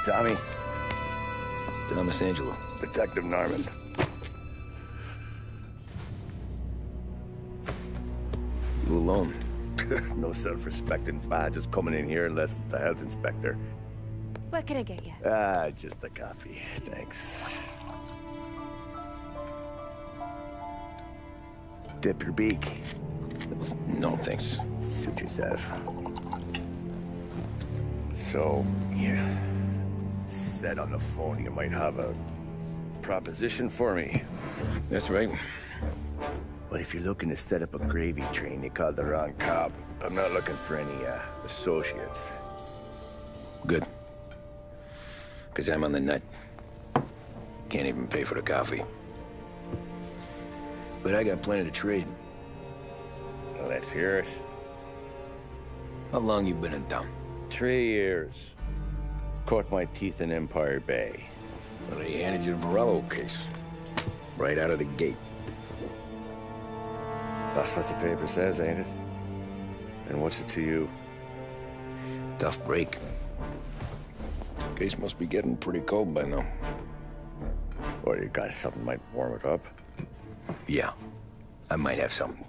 Tommy. Thomas Angelo. Detective Norman. You alone? No self-respecting badges coming in here unless it's the health inspector. What can I get you? Just a coffee. Thanks. Dip your beak. No, thanks. Suit yourself. So, you said on the phone you might have a proposition for me. That's right. Well, if you're looking to set up a gravy train, you called the wrong cop. I'm not looking for any, associates. Good. Because I'm on the nut. Can't even pay for the coffee. But I got plenty to trade. Well, let's hear it. How long you been in town? 3 years. Caught my teeth in Empire Bay. Well, they handed you the Morello case. Right out of the gate. That's what the paper says, ain't it? And what's it to you? Tough break. Case must be getting pretty cold by now. Or you got something might warm it up? Yeah, I might have something.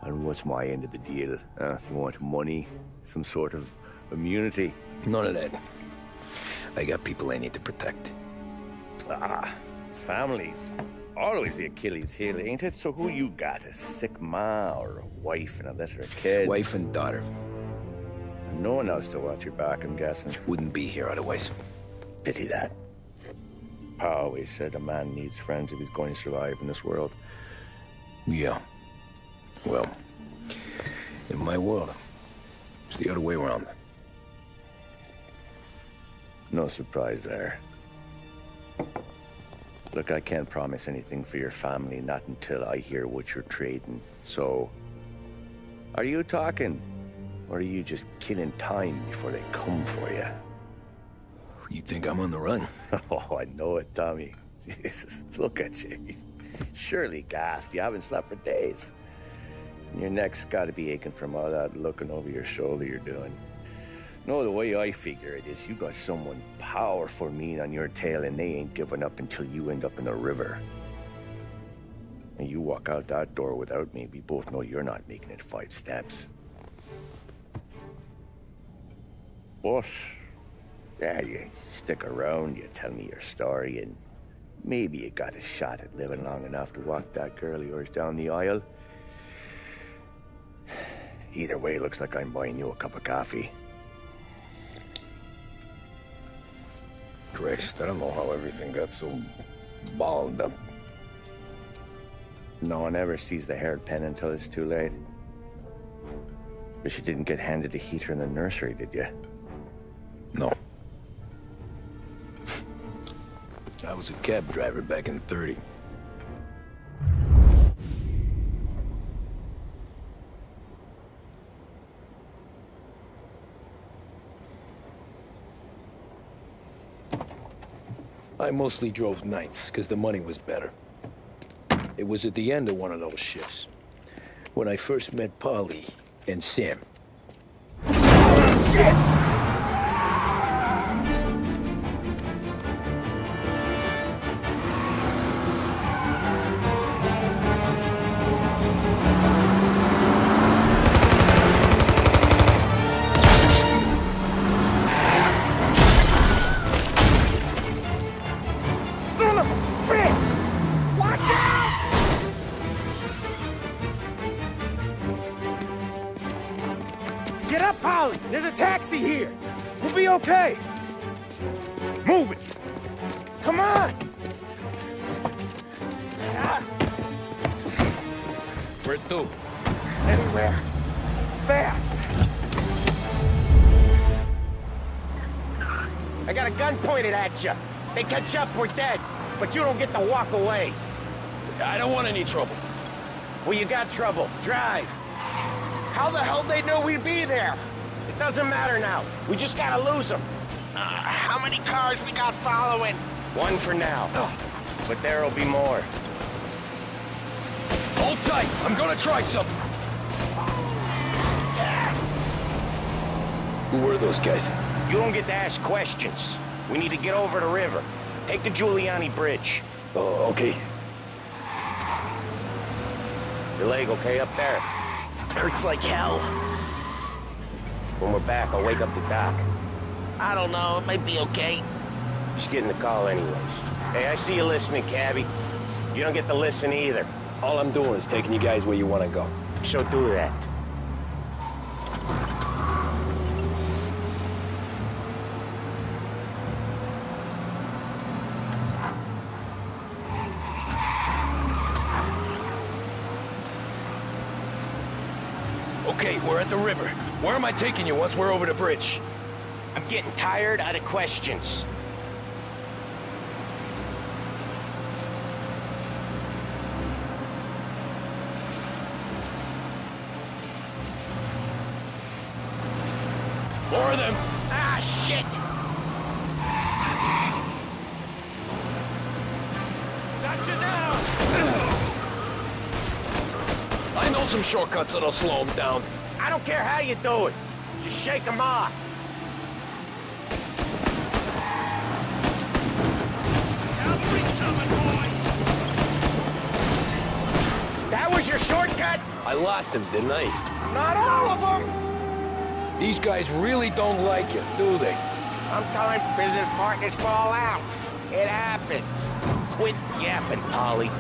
And what's my end of the deal? You want money? Some sort of immunity? None of that. I got people I need to protect. Families. Always the Achilles heel, ain't it? So who you got? A sick ma or a wife and a litter of kids? Wife and daughter. And no one else to watch your back, I'm guessing. Wouldn't be here otherwise. Pity that. Pa always said a man needs friends if he's going to survive in this world. Yeah. Well, in my world, it's the other way around. No surprise there. Look, I can't promise anything for your family, not until I hear what you're trading. So, are you talking? Or are you just killing time before they come for you? You think I'm on the run? Oh, I know it, Tommy. Jesus, look at you. Surely gassed. You haven't slept for days. And your neck's got to be aching from all that looking over your shoulder you're doing. No, the way I figure it is you got someone powerful mean on your tail and they ain't giving up until you end up in the river. And you walk out that door without me, we both know you're not making it 5 steps. But, yeah, you stick around, you tell me your story, and maybe you got a shot at living long enough to walk that girl of yours down the aisle. Either way, looks like I'm buying you a cup of coffee. Christ, I don't know how everything got so balled up. No one ever sees the haired pen until it's too late. But you didn't get handed a heater in the nursery, did you? No. I was a cab driver back in '30. I mostly drove nights, because the money was better. It was at the end of one of those shifts, when I first met Polly and Sam. Shit! Get up, Polly! There's a taxi here! We'll be okay! Move it! Come on! Where to? Anywhere. Fast! I got a gun pointed at you. They catch up, we're dead. But you don't get to walk away. I don't want any trouble. Well, you got trouble. Drive. How the hell they know we'd be there? It doesn't matter now. We just gotta lose them. How many cars we got following? One for now. But there'll be more. Hold tight. I'm gonna try something. Who were those guys? You don't get to ask questions. We need to get over the river. Take the Giuliani Bridge. Oh, okay. Your leg okay up there? Hurts like hell. When we're back, I'll wake up the doc. I don't know, it might be okay. Just getting the call anyways. Hey, I see you listening, Cabby. You don't get to listen either. All I'm doing is taking you guys where you want to go. So do that. Okay, we're at the river. Where am I taking you once we're over the bridge? I'm getting tired of the questions. More of them. Ah, shit! Got you now! I know some shortcuts that'll slow them down. I don't care how you do it. Just shake them off. Cavalry's coming, boys! That was your shortcut? I lost him, didn't I? Not all of them. These guys really don't like you, do they? Sometimes business partners fall out. It happens. Quit yapping, Polly.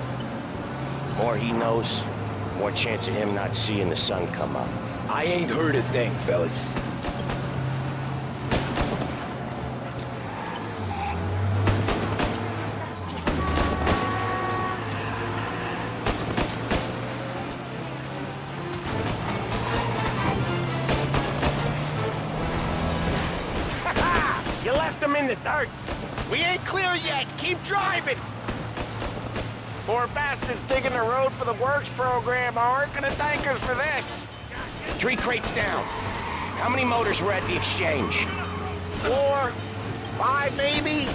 More he knows, more chance of him not seeing the sun come up. I ain't heard a thing, fellas. You left him in the dirt. We ain't clear yet, keep driving! Poor bastards digging the road for the works program aren't gonna thank us for this. 3 crates down. How many motors were at the exchange? 4, 5 maybe?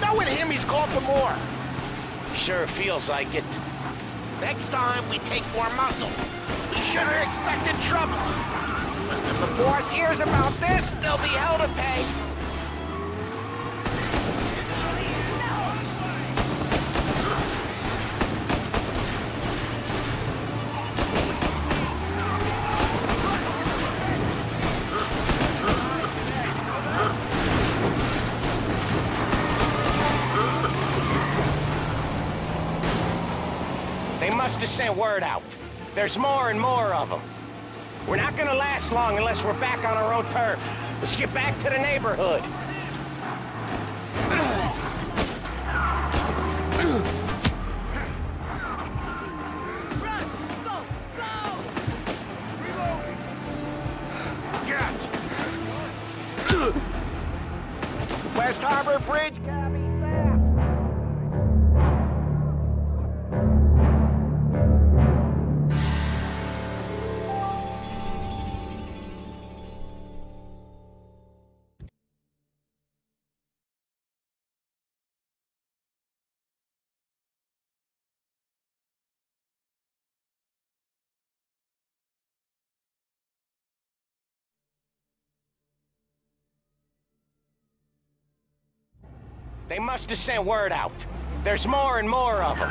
Knowing him, he's called for more. Sure feels like it. Next time, we take more muscle. We should have expected trouble. If the boss hears about this, there'll be hell to pay. They must have sent word out. There's more and more of them. We're not gonna last long unless we're back on our own turf. Let's get back to the neighborhood. West Harbor Bridge. They must have sent word out. There's more and more of them.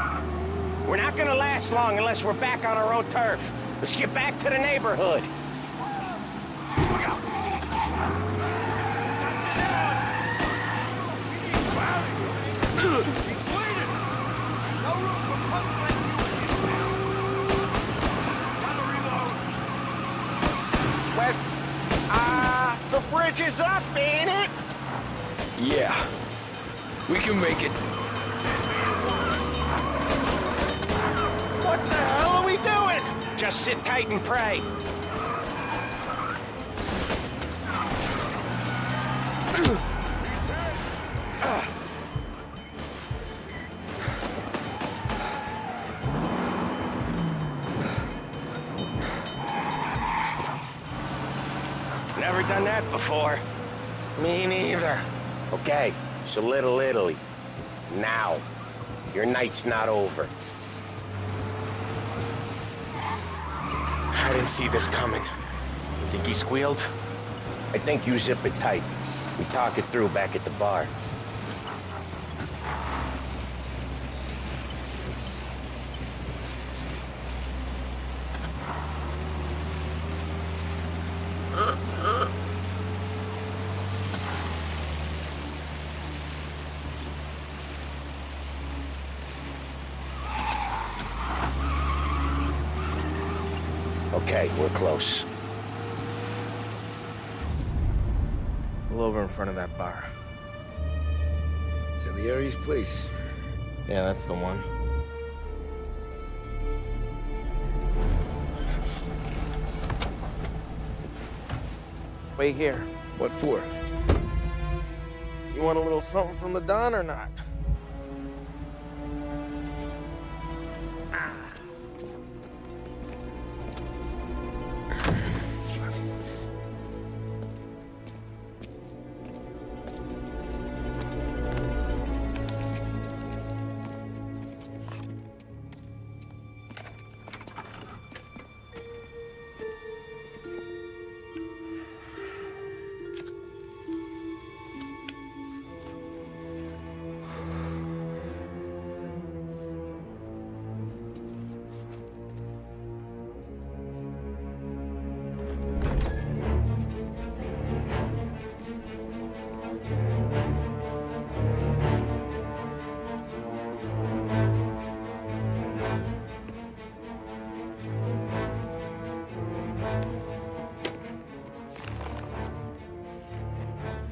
We're not gonna last long unless we're back on our own turf. Let's get back to the neighborhood. He's bleeding! No room for punks like you! Time to reload! West... the bridge is up, ain't it? Yeah. We can make it. What the hell are we doing? Just sit tight and pray. Never done that before. Me neither. Okay, so Little Italy. Now. Your night's not over. I didn't see this coming. Think he squealed? I think you zip it tight. We talk it through back at the bar. Okay, we're close. Pull over in front of that bar. Salieri's place. Yeah, that's the one. Wait here. What for? You want a little something from the Don or not?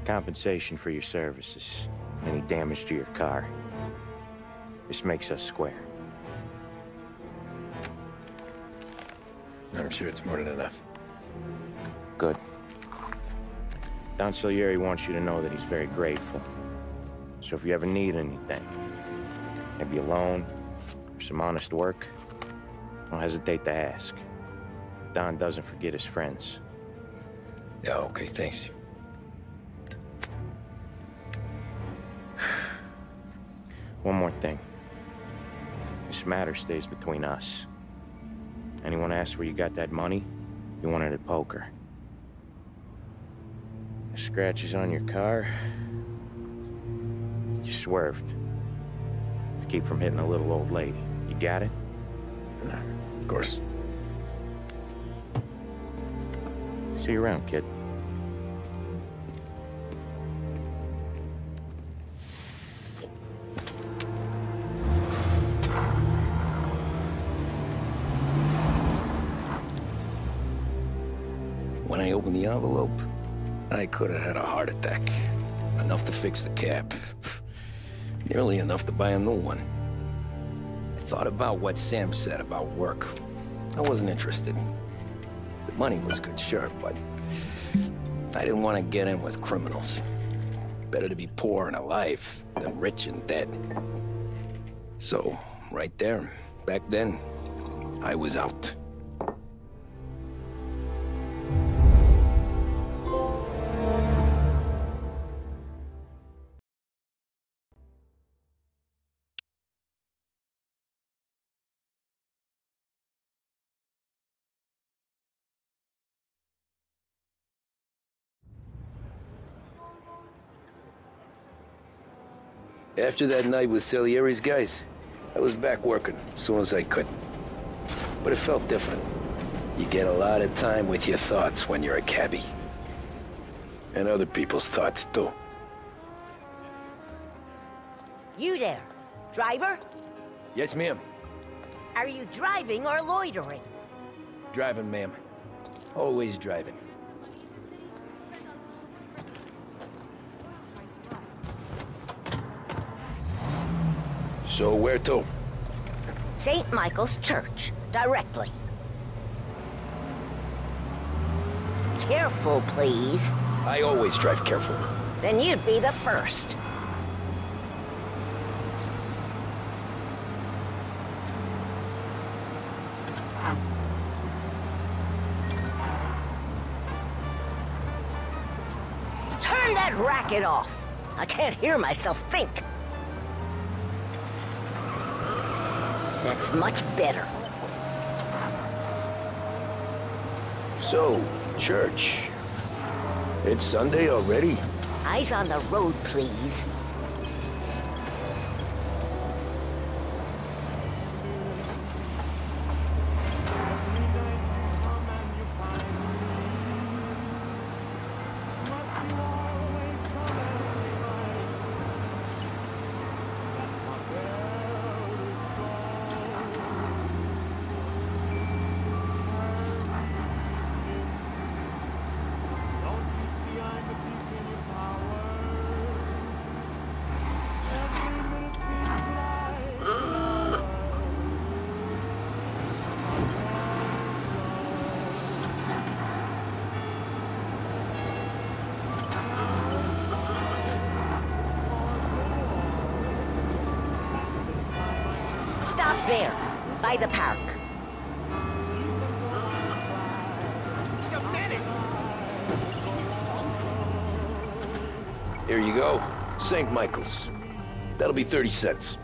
Compensation for your services. Any damage to your car. This makes us square. I'm sure it's more than enough. Good. Don Salieri wants you to know that he's very grateful. So if you ever need anything, maybe a loan or some honest work, don't hesitate to ask. Don doesn't forget his friends. Yeah, okay, thanks. One more thing. This matter stays between us. Anyone asks where you got that money, you won it at poker. The scratches on your car, you swerved to keep from hitting a little old lady. You got it? Of course. See you around, kid. When I opened the envelope, I could have had a heart attack. Enough to fix the cap. Nearly enough to buy a new one. I thought about what Sam said about work. I wasn't interested. The money was good, sure, but I didn't want to get in with criminals. Better to be poor and alive than rich and dead. So, right there, back then, I was out. After that night with Salieri's guys, I was back working as soon as I could. But it felt different. You get a lot of time with your thoughts when you're a cabbie. And other people's thoughts, too. You there, driver? Yes, ma'am. Are you driving or loitering? Driving, ma'am. Always driving. So where to? St. Michael's Church, directly. Careful, please. I always drive careful. Then you'd be the first. Turn that racket off. I can't hear myself think. That's much better. So, church. It's Sunday already? Eyes on the road, please. Stop there, by the park. He's a menace! Here you go. St. Michael's. That'll be 30 cents.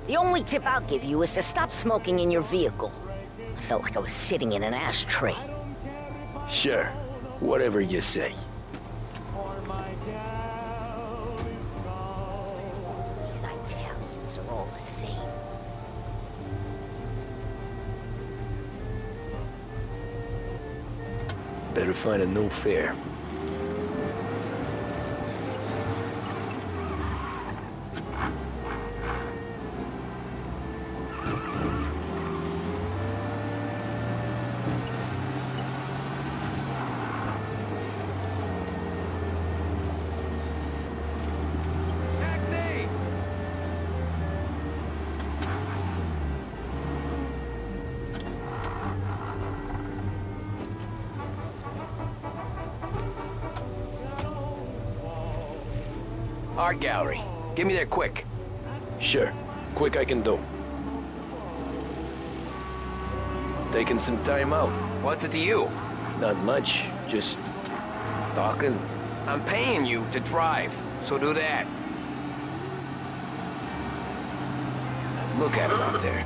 The only tip I'll give you is to stop smoking in your vehicle. I felt like I was sitting in an ashtray. Sure. Whatever you say. These Italians are all the same. Better find a new fare. Art gallery. Get me there quick. Sure. Quick I can do. Taking some time out. What's it to you? Not much. Just talking. I'm paying you to drive, so do that. Look at it out there.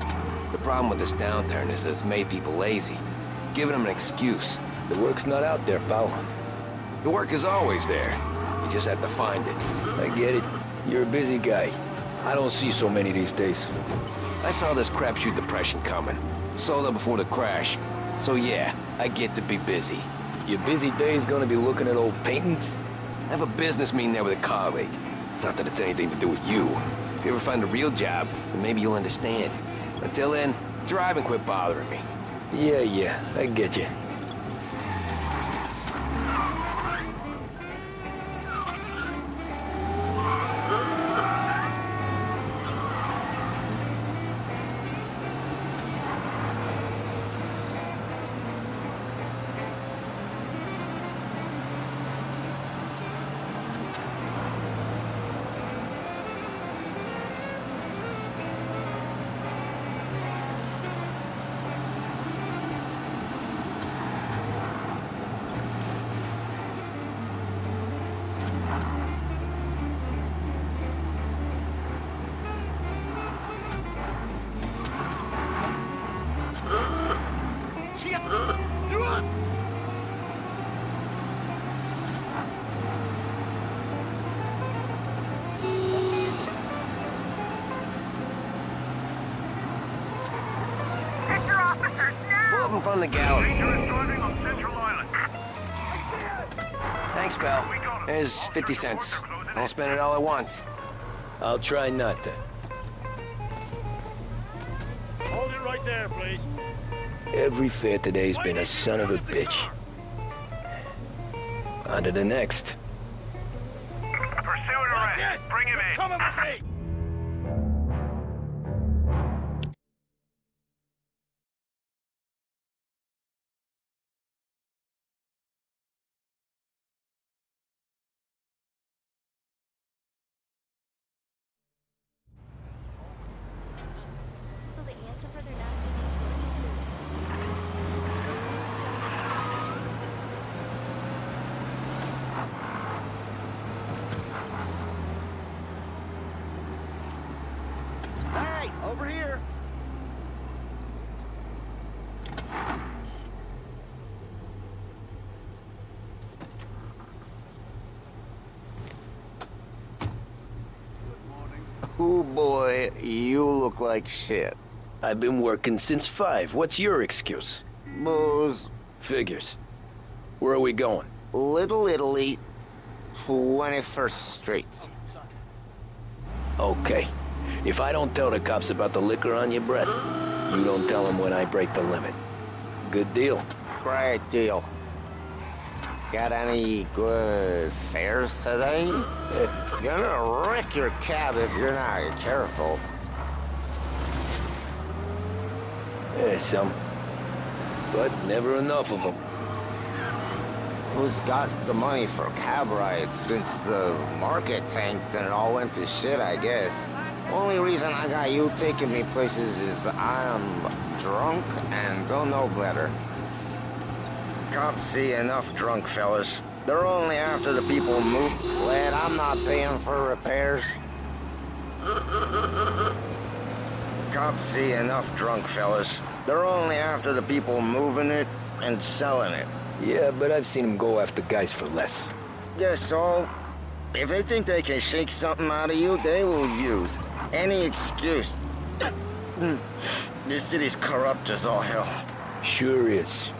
The problem with this downturn is that it's made people lazy, giving them an excuse. The work's not out there, pal. The work is always there. You just have to find it. I get it. You're a busy guy. I don't see so many these days. I saw this crapshoot depression coming. Sold up before the crash. So yeah, I get to be busy. Your busy day's gonna be looking at old paintings? I have a business meeting there with a colleague. Not that it's anything to do with you. If you ever find a real job, then maybe you'll understand. Until then, drive and quit bothering me. Yeah, I get you. Pull up in front of the gallery. Thanks, pal. There's 50 cents. Don't spend it all at once. I'll try not to. Hold it right there, please. Every fare today's been a son of a bitch. On to the next. Pursuit arrest. Bring him in. Coming with me. So the answer for their national Hey, over here! Oh boy, you look like shit. I've been working since 5. What's your excuse? Booze, Figures. Where are we going? Little Italy, 21st Street. Okay. If I don't tell the cops about the liquor on your breath, you don't tell them when I break the limit. Good deal. Great deal. Got any good fares today? Gonna wreck your cab if you're not careful. Some. But never enough of them. Who's got the money for cab rides since the market tanked and it all went to shit, I guess? Only reason I got you taking me places is I'm drunk and don't know better. Cops see enough drunk fellas. They're only after the people who move. Lad, I'm not paying for repairs. Cops see enough drunk fellas. They're only after the people moving it and selling it. Yeah, but I've seen them go after guys for less. Guess so. If they think they can shake something out of you, they will use any excuse. This city's corrupt as all hell. Sure is.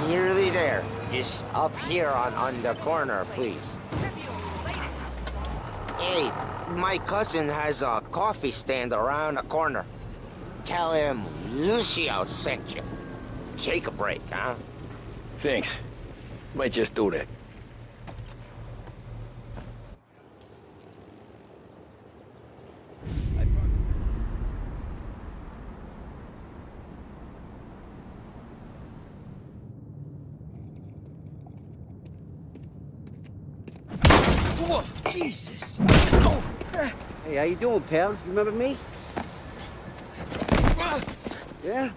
Nearly there. Just up here on the corner, please. Hey, my cousin has a coffee stand around the corner. Tell him Lucio sent you. Take a break, huh? Thanks. Might just do that. Whoa, Jesus! Oh. Hey, how you doing, pal? You remember me? Yeah?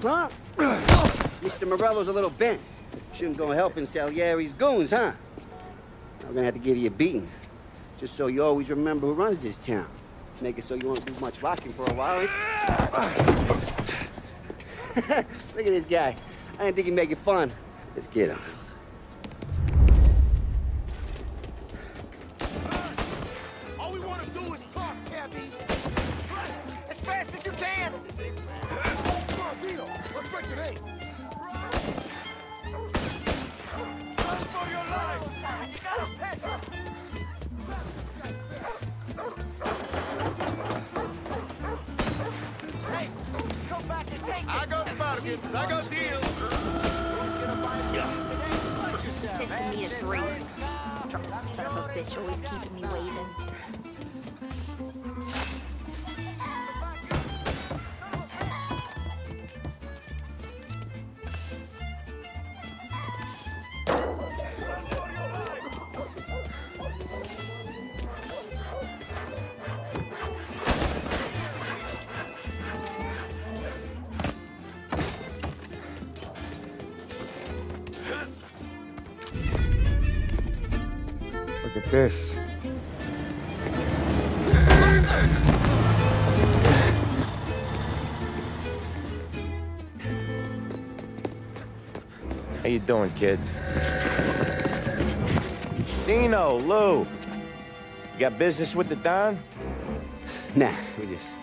Huh? Mr. Morello's a little bent. Shouldn't go helping Salieri's goons, huh? I'm gonna have to give you a beating. Just so you always remember who runs this town. Make it so you won't do much rocking for a while. Look at this guy. I didn't think he'd make it fun. Let's get him. All we want to do is talk, Cabby. As fast as you can! Come on, Dino. Let's break the name. Run for your life! You gotta piss! Hey, come back and take it! I got bargains. I got deals. He said to meet at 3. Drunk son of a bitch, always keeping me waiting. Look at this. How you doing, kid? Dino, Lou. You got business with the Don? Nah, we're just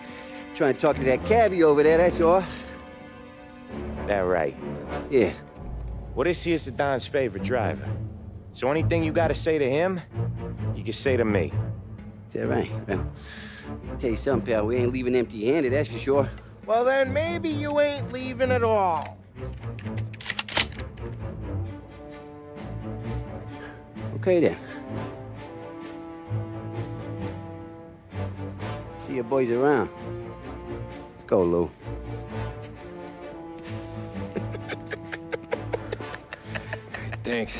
trying to talk to that cabbie over there, that's all. That right. Yeah. Well, this here's the Don's favorite driver. So anything you gotta say to him, you can say to me. Is that right? Well, I'll tell you something, pal. We ain't leaving empty-handed, that's for sure. Well, then maybe you ain't leaving at all. Okay, then. See your boys around. Let's go, Lou. Thanks.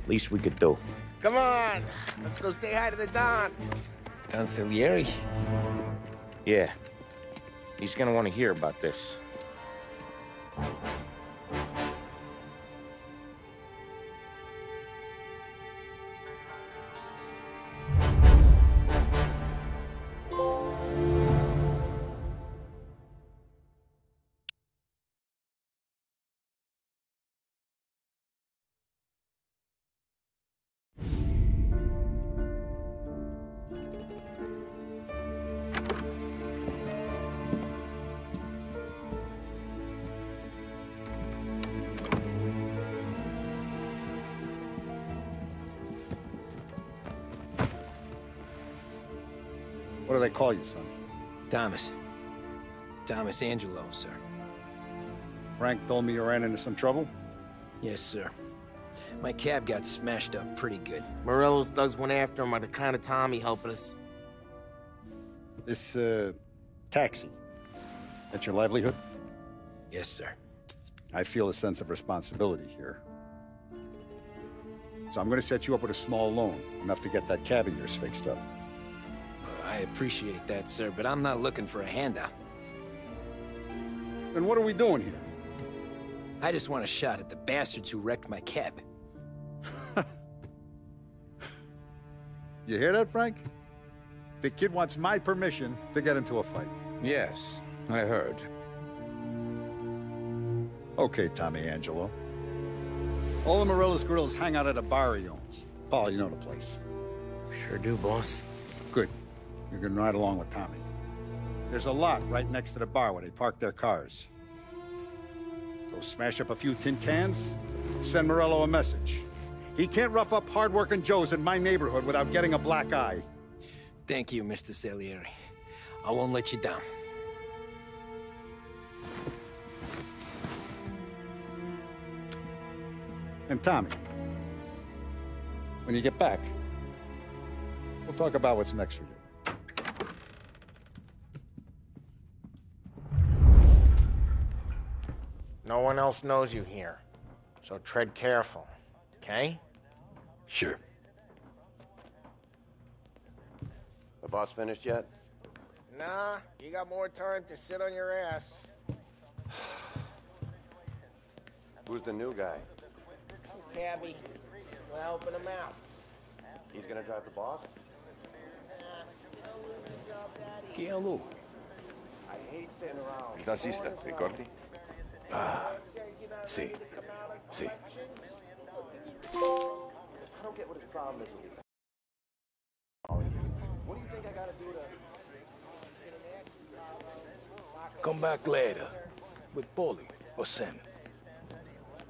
Least we could do. Come on, let's go say hi to the Don. Don Salieri? Yeah. He's gonna want to hear about this. What do they call you, son? Thomas. Thomas Angelo, sir. Frank told me you ran into some trouble? Yes, sir. My cab got smashed up pretty good. Morello's thugs went after him by the kind of Tommy helping us. This, taxi. That's your livelihood? Yes, sir. I feel a sense of responsibility here. So I'm gonna set you up with a small loan, enough to get that cab of yours fixed up. I appreciate that, sir, but I'm not looking for a handout. Then what are we doing here? I just want a shot at the bastards who wrecked my cab. You hear that, Frank? The kid wants my permission to get into a fight. Yes, I heard. Okay, Tommy Angelo. All the Morello's grills hang out at a bar he owns. Paul, you know the place. Sure do, boss. Good. You can ride along with Tommy. There's a lot right next to the bar where they park their cars. Go smash up a few tin cans, send Morello a message. He can't rough up hard-working Joes in my neighborhood without getting a black eye. Thank you, Mr. Salieri. I won't let you down. And Tommy, when you get back, we'll talk about what's next for you. No one else knows you here, so tread careful, okay? Sure. The boss finished yet? Nah, you got more time to sit on your ass. Who's the new guy? Cabby, we're helping him out. He's gonna drive the boss? Chi è lui? I hate sitting around. Il tassista, ricordi? Ah, sì, sì. I don't get what his problem is with you. What do you think I gotta do to... Come back later. With Paulie or Sam.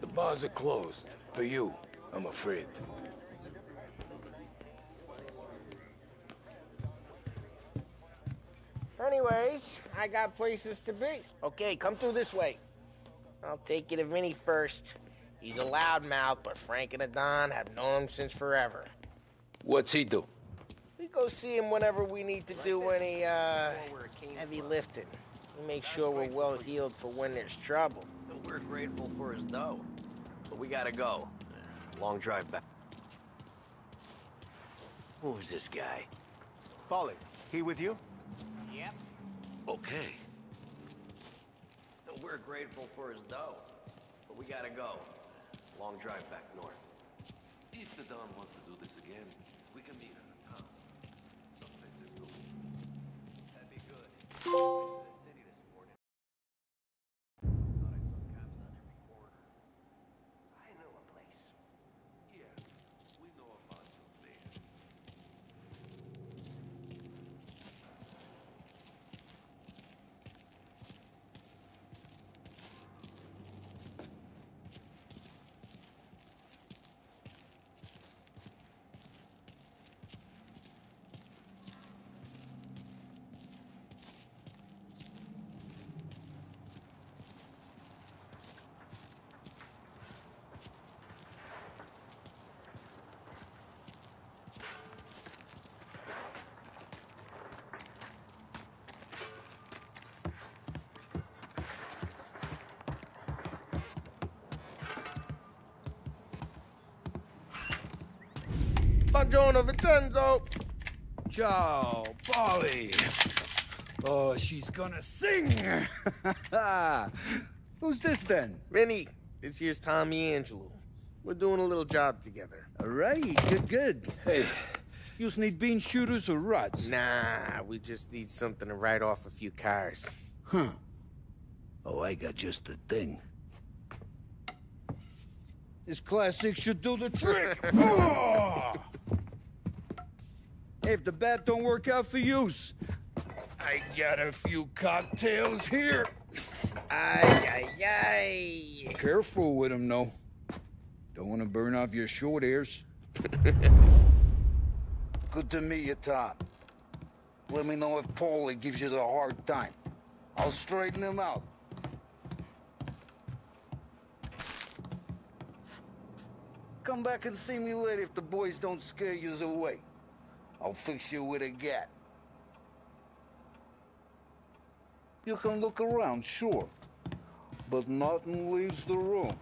The bars are closed. For you, I'm afraid. Anyways, I got places to be. Okay, come through this way. I'll take you to Vinny first. He's a loudmouth, but Frank and the Don have known him since forever. What's he do? We go see him whenever we need to do any, heavy lifting. We make sure we're well healed for when there's trouble. We're grateful for his dough, but we gotta go. Long drive back. Who's this guy? Paulie, he with you? Yep. Okay. We're grateful for his dough, but we gotta go. Long drive back north. If the Don wants to do this again, we can meet in the town. Someplace this cool. That'd be good. I went to the city this morning. Thought I saw cops on every corner. I know a place. Yeah, we know about your place. Buongiorno, Vincenzo! Ciao, Paulie. Oh, she's gonna sing. Who's this then? Vinny, this here's Tommy Angelo. We're doing a little job together. All right, good. Hey, you need bean shooters or rods? Nah, we just need something to write off a few cars. Huh. Oh, I got just the thing. This classic should do the trick. Oh! If the bat don't work out for use, I got a few cocktails here. Ay, ay, ay. Careful with them, though. Don't want to burn off your short hairs. Good to meet you, Tom. Let me know if Paulie gives you the hard time. I'll straighten him out. Come back and see me later if the boys don't scare you away. I'll fix you with a gat. You can look around, sure, but nothing leaves the room.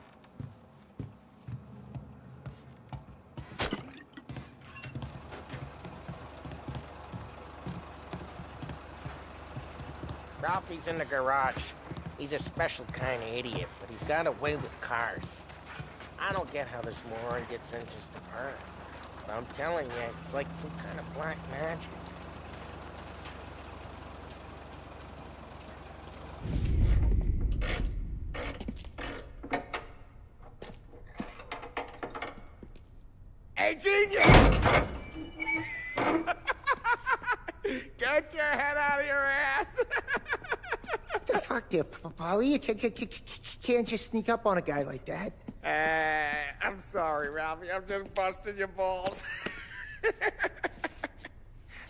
Ralphie's in the garage. He's a special kind of idiot, but he's got a way with cars. I don't get how this moron gets engines to burn. But I'm telling you, it's like some kind of black magic. Hey, genius! Get your head out of your ass! What the fuck there, Paulie? You can't just sneak up on a guy like that. I'm sorry, Ralphie. I'm just busting your balls.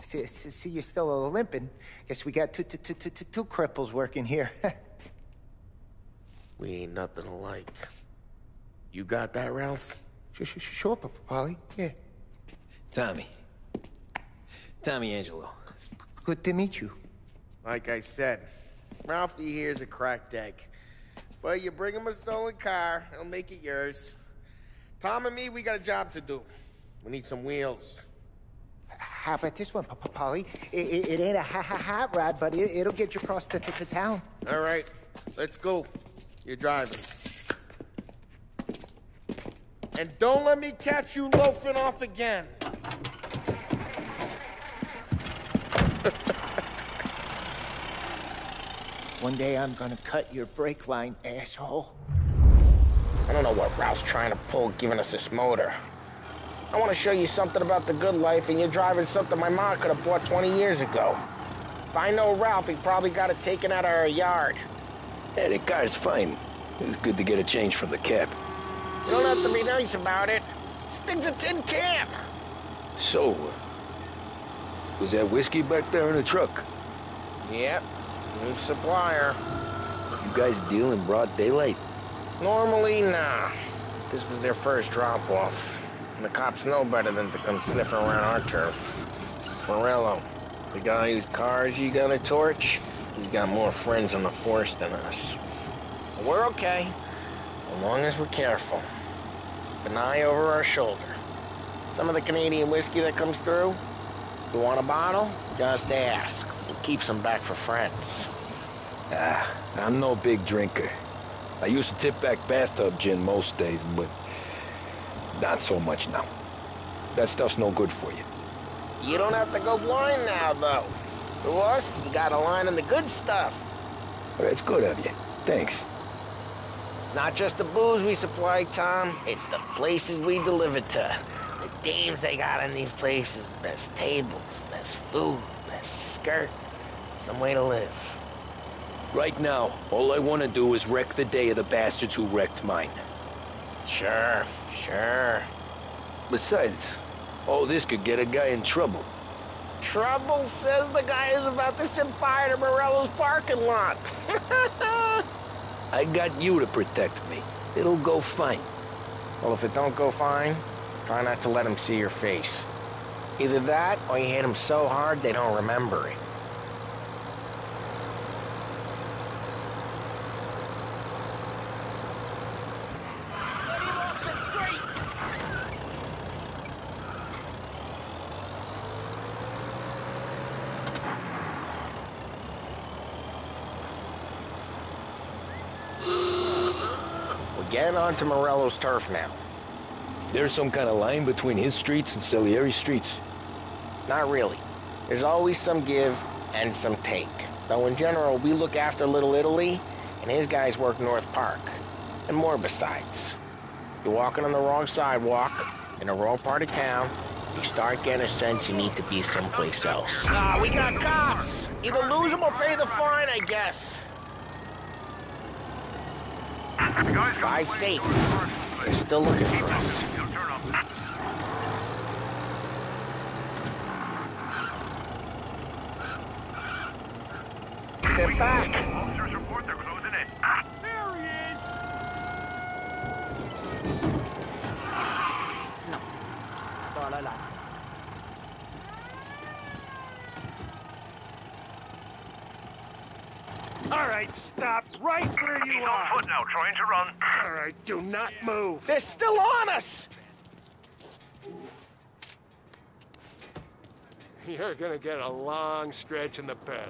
See, you're still limping. Guess we got two cripples working here. We ain't nothing alike. You got that, Ralph? Sure, Paulie. Yeah. Tommy Angelo. Good to meet you. Like I said, Ralphie here's a cracked egg. But you bring him a stolen car, he'll make it yours. Tom and me, we got a job to do. We need some wheels. How about this one, Paulie? It ain't a hot rod, but it'll get you across to town. All right, let's go. You're driving. And don't let me catch you loafing off again. One day I'm gonna cut your brake line, asshole. I don't know what Ralph's trying to pull giving us this motor. I want to show you something about the good life, and you're driving something my mom could have bought 20 years ago. If I know Ralph, he probably got it taken out of our yard. Yeah, the car's fine. It's good to get a change from the cab. You don't have to be nice about it. This thing's a tin can. So, was that whiskey back there in the truck? Yep, new supplier. You guys deal in broad daylight? Normally, nah. This was their first drop-off. And the cops know better than to come sniffing around our turf. Morello, the guy whose cars you gonna torch, he's got more friends on the force than us. But we're okay, as long as we're careful. Keep an eye over our shoulder. Some of the Canadian whiskey that comes through, you want a bottle? Just ask. We'll keep some back for friends. I'm no big drinker. I used to tip back bathtub gin most days, but not so much now. That stuff's no good for you. You don't have to go blind now, though. To us, you got a line in the good stuff. That's good of you. Thanks. Not just the booze we supply, Tom. It's the places we deliver to. The dames they got in these places. Best tables, best food, best skirt. Some way to live. Right now, all I want to do is wreck the day of the bastards who wrecked mine. Sure. Besides, all this could get a guy in trouble. Trouble, says the guy who's about to set fire to Morello's parking lot. I got you to protect me. It'll go fine. Well, if it don't go fine, try not to let him see your face. Either that, or you hit them so hard they don't remember it. Getting onto Morello's turf now. There's some kind of line between his streets and Salieri's streets? Not really. There's always some give and some take. Though in general, we look after Little Italy, and his guys work North Park. And more besides. You're walking on the wrong sidewalk, in the wrong part of town, you start getting a sense you need to be someplace else. We got cops! Either lose them or pay the fine, I guess. Drive safe. They're still looking for us. They're back. Officers report they're closing in. There he is! No. Sto alla là. All right, stop right where you He's are. on foot now, trying to run. All right, do not move. They're still on us. You're gonna get a long stretch in the pen.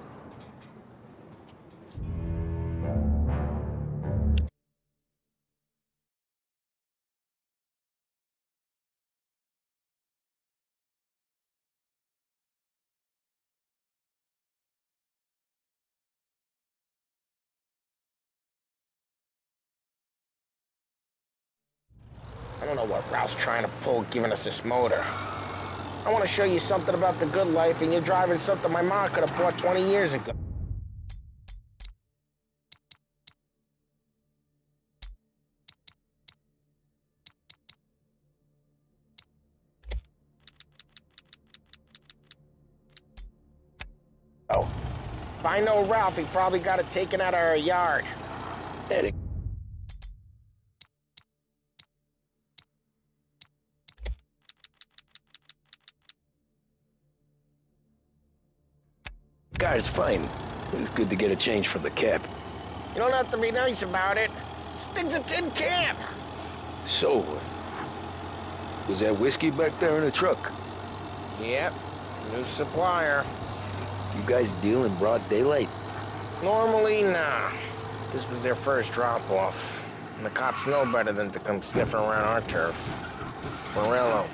I don't know what Ralph's trying to pull giving us this motor. I want to show you something about the good life, and you're driving something my mom could have bought 20 years ago. Oh. If I know Ralph, he probably got it taken out of our yard. Eddie. Car's fine. It's good to get a change from the cab. You don't have to be nice about it. This thing's a tin can. So, was that whiskey back there in the truck? Yep. New supplier. You guys deal in broad daylight? Normally, nah. This was their first drop-off. And the cops know better than to come sniffing around our turf. Morello,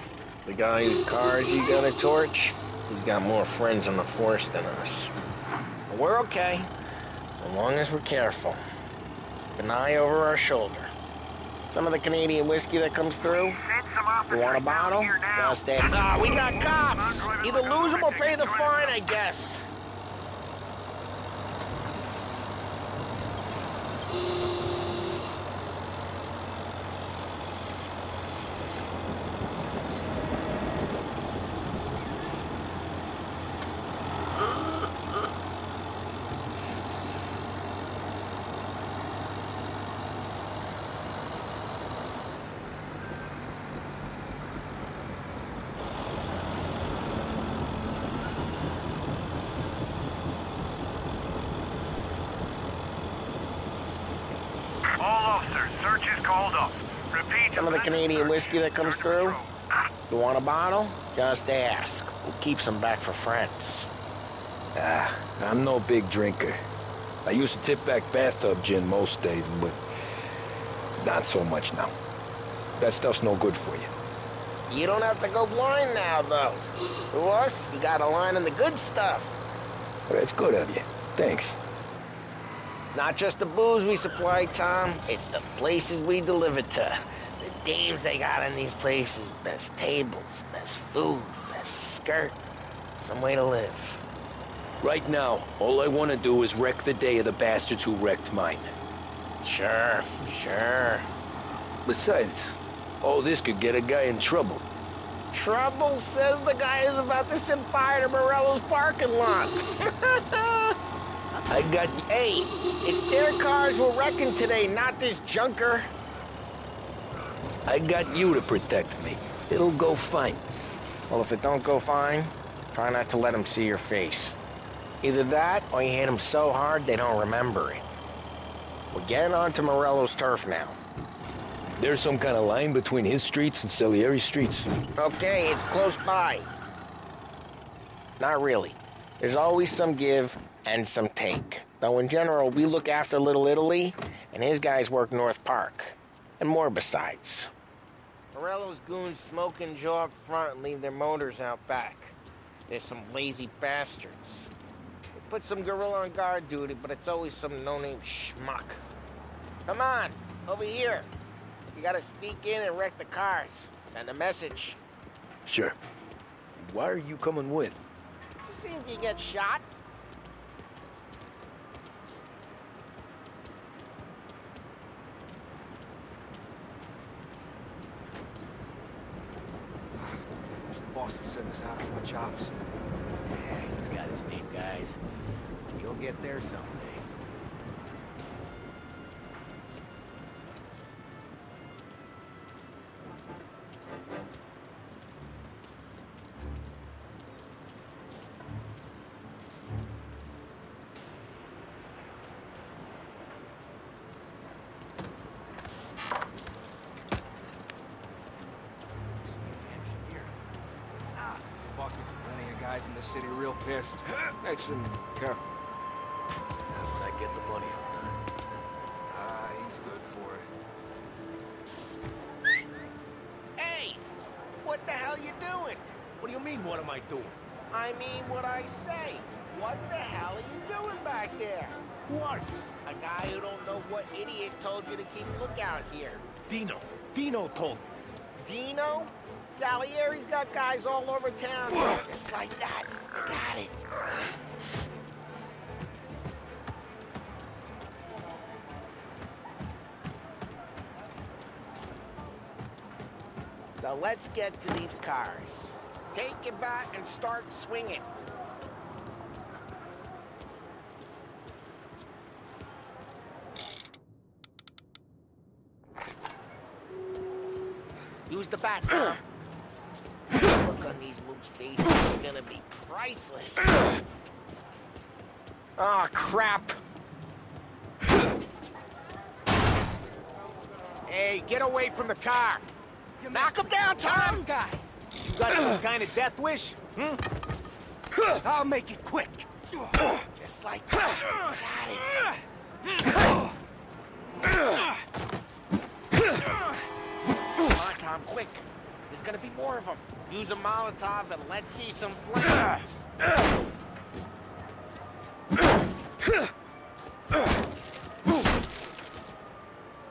the guy whose cars you got a torch, he's got more friends on the force than us. But we're okay, so long as we're careful. Keep an eye over our shoulder. Some of the Canadian whiskey that comes through, you want a bottle? Just stay. Ah, we got cops! Either lose them or pay the fine, I guess. Some of the Canadian whiskey that comes through. You want a bottle? Just ask. We'll keep some back for friends. I'm no big drinker. I used to tip back bathtub gin most days, but not so much now. That stuff's no good for you. You don't have to go blind now, though. To us, you got a line on the good stuff. Well, that's good of you. Thanks. Not just the booze we supply, Tom. It's the places we deliver to. The dames they got in these places. Best tables, best food, best skirt. Some way to live. Right now, all I want to do is wreck the day of the bastards who wrecked mine. Sure, sure. Besides, all this could get a guy in trouble. Trouble, says the guy who's about to set fire to Morello's parking lot. I got... Hey, it's their cars we're wrecking today, not this junker. I got you to protect me. It'll go fine. Well, if it don't go fine, try not to let them see your face. Either that, or you hit them so hard they don't remember it. We're getting onto Morello's turf now. There's some kind of line between his streets and Salieri's streets. Okay, it's close by. Not really. There's always some give and some take. Though in general, we look after Little Italy, and his guys work North Park. And more besides. Morello's goons smoke and jaw up front and leave their motors out back. There's some lazy bastards. They put some gorilla on guard duty, but it's always some no-name schmuck. Come on, over here. You gotta sneak in and wreck the cars. Send a message. Sure. Why are you coming with? To see if you get shot. Boss will send us out on our jobs. Yeah, he's got his main guys. You'll get there someday. guys in the city real pissed. Makes them careful. How would I get the money up there? He's good for it. Hey! What the hell you doing? What do you mean, what am I doing? I mean what I say. What the hell are you doing back there? Who are you? A guy who don't know what idiot told you to keep lookout here. Dino. Dino told me. Dino? Salieri's got guys all over town. Just like that. You got it. So let's get to these cars. Take it back and start swinging. Use the bat. Look on these moves' faces is gonna be priceless. Oh, crap. Hey, get away from the car. Knock him down, Tom! Guys! You got some kind of death wish? I'll make it quick. Just like that. Got it. Come on, Tom, quick. There's gonna be more of them. Use a Molotov and let's see some flames.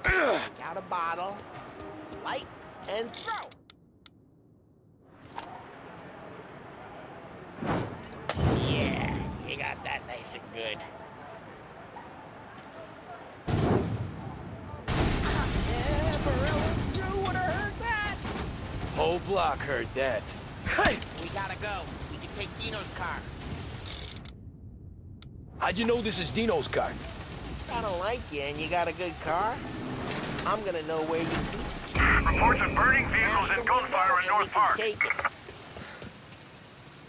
Take out a bottle, light, and throw. Yeah, you got that nice and good. Whole block heard that. Hey! We gotta go. We can take Dino's car. How'd you know this is Dino's car? I don't like you and you got a good car. I'm gonna know where you keep. Reports of burning vehicles and gunfire in North Park. It's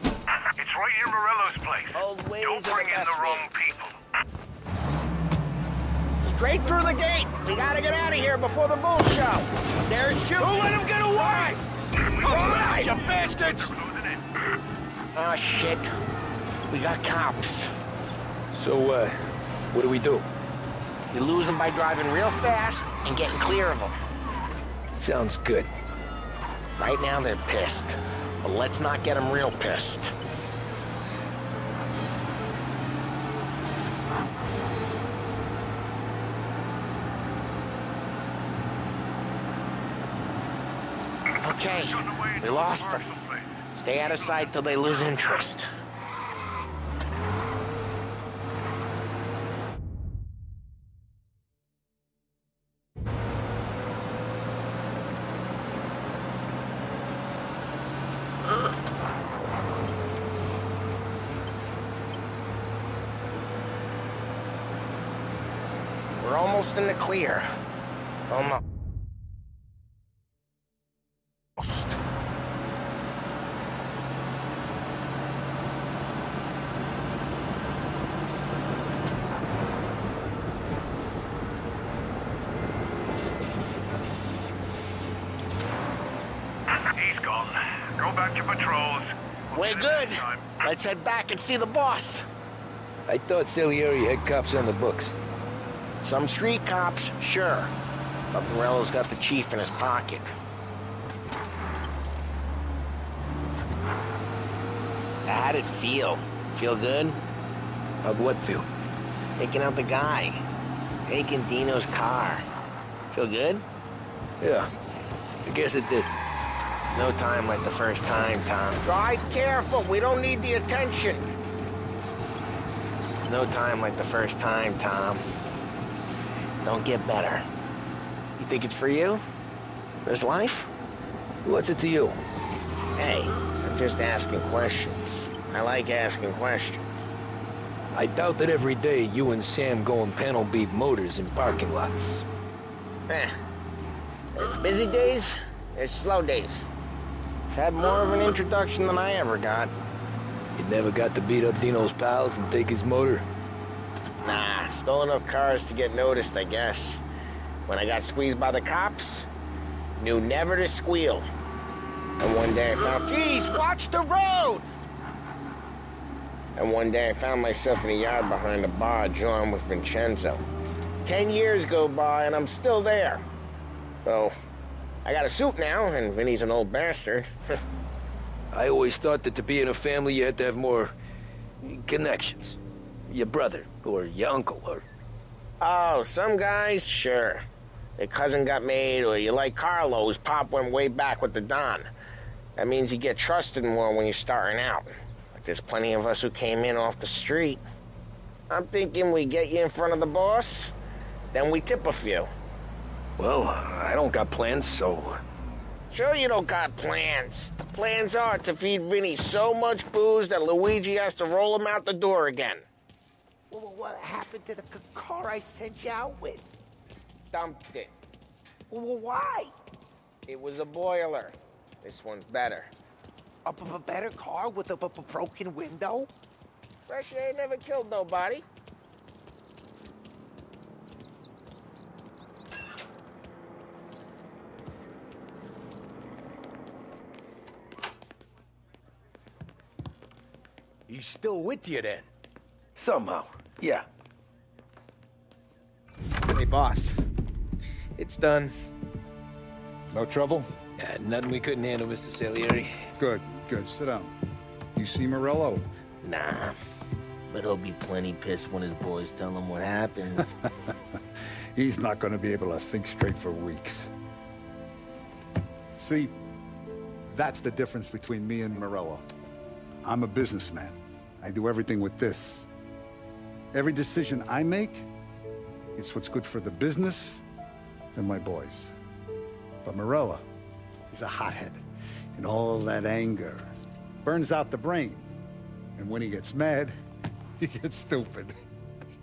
right near Morello's place. Don't bring in the wrong people. Straight through the gate. We gotta get out of here before the bull show. There's shooting. Don't let him get away! Drive, you bastards! Oh, shit. We got cops. So, what do we do? You lose them by driving real fast and getting clear of them. Sounds good. Right now, they're pissed. But let's not get them real pissed. Okay, we lost them. Stay out of sight till they lose interest. We're almost in the clear. Almost. He's gone. Go back to patrols. We're good. Let's head back and see the boss. I thought Salieri had cops on the books. Some street cops, sure. But Morello's got the chief in his pocket. How'd it feel? Feel good? How'd what feel? Taking out the guy. Taking Dino's car. Feel good? Yeah, I guess it did. No time like the first time, Tom. Drive careful, we don't need the attention. No time like the first time, Tom. Don't get better. You think it's for you? This life? What's it to you? Hey, I'm just asking questions. I like asking questions. I doubt that every day you and Sam go and panel beat motors in parking lots. There's busy days, there's slow days. I've had more of an introduction than I ever got. You never got to beat up Dino's pals and take his motor? Nah, stole enough cars to get noticed, I guess. When I got squeezed by the cops, knew never to squeal. And one day I found, geez, watch the road! And one day I found myself in the yard behind a bar, drawing with Vincenzo. 10 years go by and I'm still there. So, I got a suit now, and Vinny's an old bastard. I always thought that to be in a family you had to have more connections. Your brother, or your uncle, or... Oh, some guys, sure. Their cousin got made, or you like Carlo, whose pop went way back with the Don. That means you get trusted more when you're starting out. But there's plenty of us who came in off the street. I'm thinking we get you in front of the boss, then we tip a few. Well, I don't got plans, so... Sure you don't got plans. The plans are to feed Vinny so much booze that Luigi has to roll him out the door again. Well, what happened to the car I sent you out with? Dumped it. Well, why? It was a boiler. This one's better. A better car with a broken window? Fresh air never killed nobody. He's still with you then? Somehow, yeah. Hey, boss. It's done. No trouble? Yeah, nothing we couldn't handle, Mr. Salieri. Good, good. Sit down. You see Morello? Nah. But he'll be plenty pissed when his boys tell him what happened. He's not going to be able to think straight for weeks. See, that's the difference between me and Morello. I'm a businessman. I do everything with this. Every decision I make, it's what's good for the business and my boys. But Morello, he's a hothead. And all that anger burns out the brain. And when he gets mad, he gets stupid.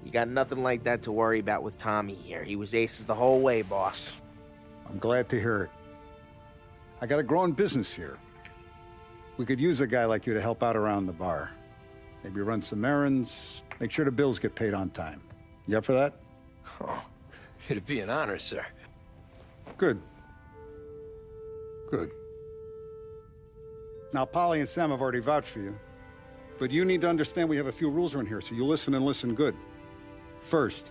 You got nothing like that to worry about with Tommy here. He was aces the whole way, boss. I'm glad to hear it. I got a growing business here. We could use a guy like you to help out around the bar. Maybe run some errands, make sure the bills get paid on time. You up for that? Oh, it'd be an honor, sir. Good. Good. Now, Polly and Sam have already vouched for you. But you need to understand we have a few rules around here, so you listen and listen good. First,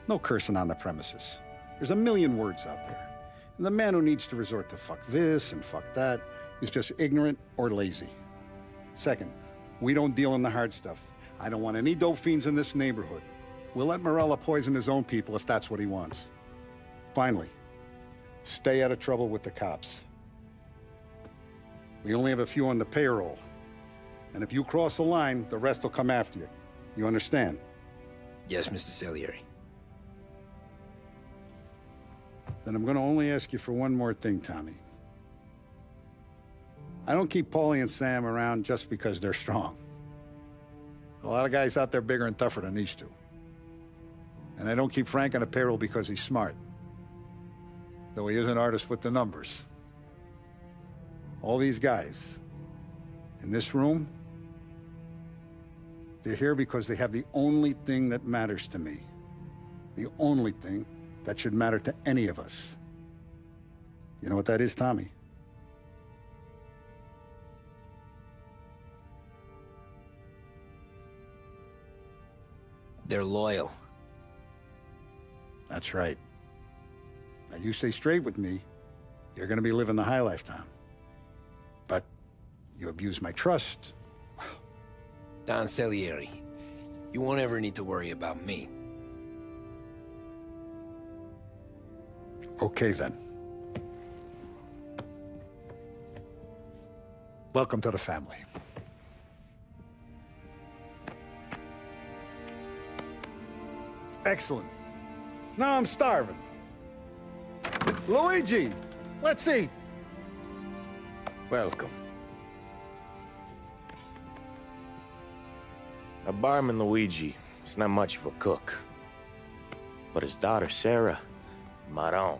no cursing on the premises. There's a million words out there. And the man who needs to resort to fuck this and fuck that is just ignorant or lazy. Second, we don't deal in the hard stuff. I don't want any dope fiends in this neighborhood. We'll let Morello poison his own people if that's what he wants. Finally, stay out of trouble with the cops. We only have a few on the payroll. And if you cross the line, the rest will come after you. You understand? Yes, Mr. Salieri. Then I'm going to only ask you for one more thing, Tommy. I don't keep Paulie and Sam around just because they're strong. A lot of guys out there bigger and tougher than these two. And I don't keep Frank on a payroll because he's smart. Though he is an artist with the numbers. All these guys in this room, they're here because they have the only thing that matters to me. The only thing that should matter to any of us. You know what that is, Tommy? They're loyal. That's right. Now, you stay straight with me, you're gonna be living the high life, Tom. But you abuse my trust. Don Salieri, you won't ever need to worry about me. Okay, then. Welcome to the family. Excellent. Now I'm starving. Luigi, let's eat. Welcome. Now, barman Luigi is not much of a cook. But his daughter, Sarah, Maron,